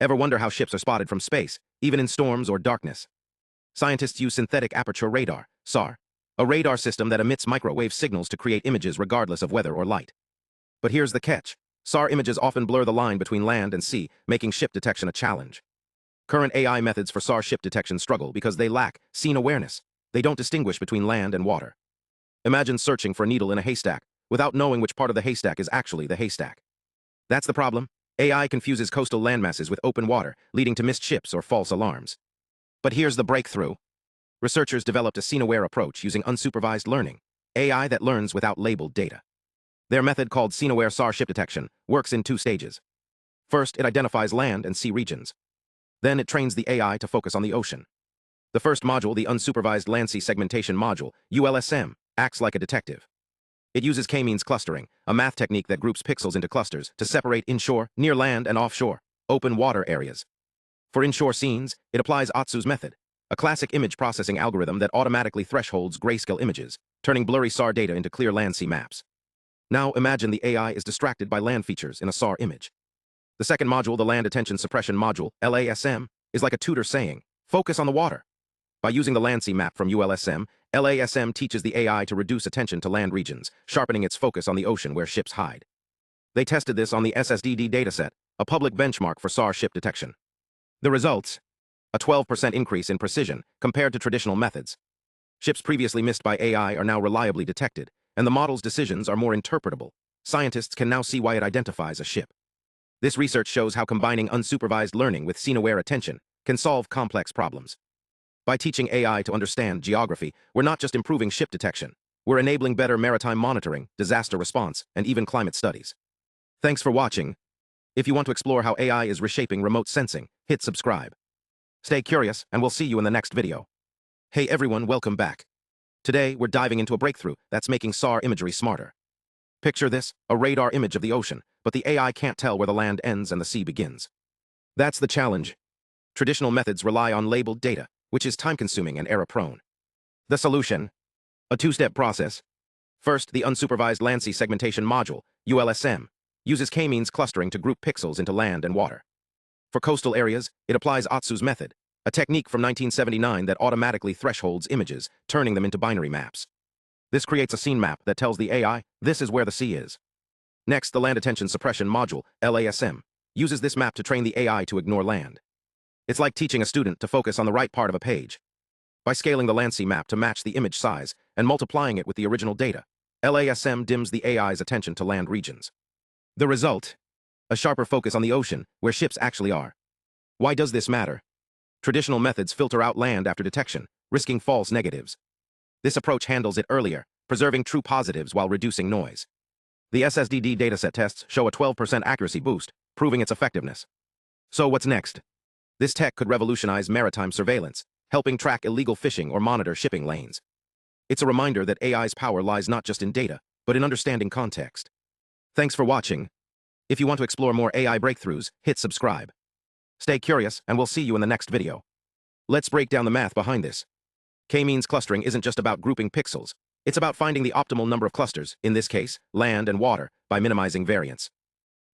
Ever wonder how ships are spotted from space, even in storms or darkness? Scientists use Synthetic Aperture Radar, SAR, a radar system that emits microwave signals to create images regardless of weather or light. But here's the catch. SAR images often blur the line between land and sea, making ship detection a challenge. Current AI methods for SAR ship detection struggle because they lack scene awareness. They don't distinguish between land and water. Imagine searching for a needle in a haystack without knowing which part of the haystack is actually the haystack. That's the problem. AI confuses coastal landmasses with open water, leading to missed ships or false alarms. But here's the breakthrough. Researchers developed a scene-aware approach using unsupervised learning, AI that learns without labeled data. Their method, called scene-aware SAR ship detection, works in 2 stages. First, it identifies land and sea regions. Then it trains the AI to focus on the ocean. The first module, the Unsupervised Land-Sea Segmentation Module, ULSM, acts like a detective. It uses k-means clustering, a math technique that groups pixels into clusters to separate inshore, near land, and offshore, open water areas. For inshore scenes, it applies Otsu's method, a classic image processing algorithm that automatically thresholds grayscale images, turning blurry SAR data into clear land-sea maps. Now imagine the AI is distracted by land features in a SAR image. The second module, the Land Attention Suppression Module, LASM, is like a tutor saying, focus on the water. By using the land-sea map from ULSM, LASM teaches the AI to reduce attention to land regions, sharpening its focus on the ocean where ships hide. They tested this on the SSDD dataset, a public benchmark for SAR ship detection. The results? A 12% increase in precision compared to traditional methods. Ships previously missed by AI are now reliably detected, and the model's decisions are more interpretable. Scientists can now see why it identifies a ship. This research shows how combining unsupervised learning with scene-aware attention can solve complex problems. By teaching AI to understand geography, we're not just improving ship detection, we're enabling better maritime monitoring, disaster response, and even climate studies. Thanks for watching. If you want to explore how AI is reshaping remote sensing, hit subscribe. Stay curious, and we'll see you in the next video. Hey everyone, welcome back. Today, we're diving into a breakthrough that's making SAR imagery smarter. Picture this, a radar image of the ocean, but the AI can't tell where the land ends and the sea begins. That's the challenge. Traditional methods rely on labeled data, which is time-consuming and error-prone. The solution? A 2-step process. First, the Unsupervised Land-Sea Segmentation Module, ULSM, uses k-means clustering to group pixels into land and water. For coastal areas, it applies Otsu's method, a technique from 1979 that automatically thresholds images, turning them into binary maps. This creates a scene map that tells the AI, this is where the sea is. Next, the Land Attention Suppression Module, LASM, uses this map to train the AI to ignore land. It's like teaching a student to focus on the right part of a page. By scaling the land-sea map to match the image size and multiplying it with the original data, LASM dims the AI's attention to land regions. The result? A sharper focus on the ocean, where ships actually are. Why does this matter? Traditional methods filter out land after detection, risking false negatives. This approach handles it earlier, preserving true positives while reducing noise. The SSDD dataset tests show a 12% accuracy boost, proving its effectiveness. So what's next? This tech could revolutionize maritime surveillance, helping track illegal fishing or monitor shipping lanes. It's a reminder that AI's power lies not just in data, but in understanding context. Thanks for watching. If you want to explore more AI breakthroughs, hit subscribe. Stay curious, and we'll see you in the next video. Let's break down the math behind this. K-means clustering isn't just about grouping pixels. It's about finding the optimal number of clusters, in this case, land and water, by minimizing variance.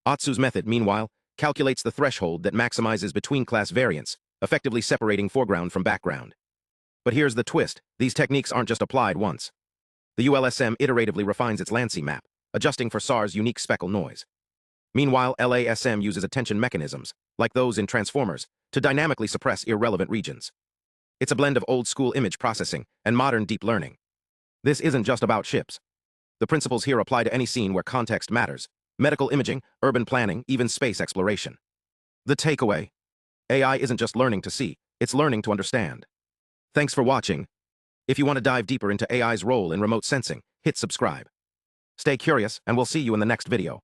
Otsu's method, meanwhile, calculates the threshold that maximizes between-class variance, effectively separating foreground from background. But here's the twist. These techniques aren't just applied once. The ULSM iteratively refines its land-sea map, adjusting for SAR's unique speckle noise. Meanwhile, LASM uses attention mechanisms, like those in transformers, to dynamically suppress irrelevant regions. It's a blend of old-school image processing and modern deep learning. This isn't just about ships. The principles here apply to any scene where context matters: medical imaging, urban planning, even space exploration. The takeaway: AI isn't just learning to see, it's learning to understand. Thanks for watching. If you want to dive deeper into AI's role in remote sensing, hit subscribe. Stay curious, and we'll see you in the next video.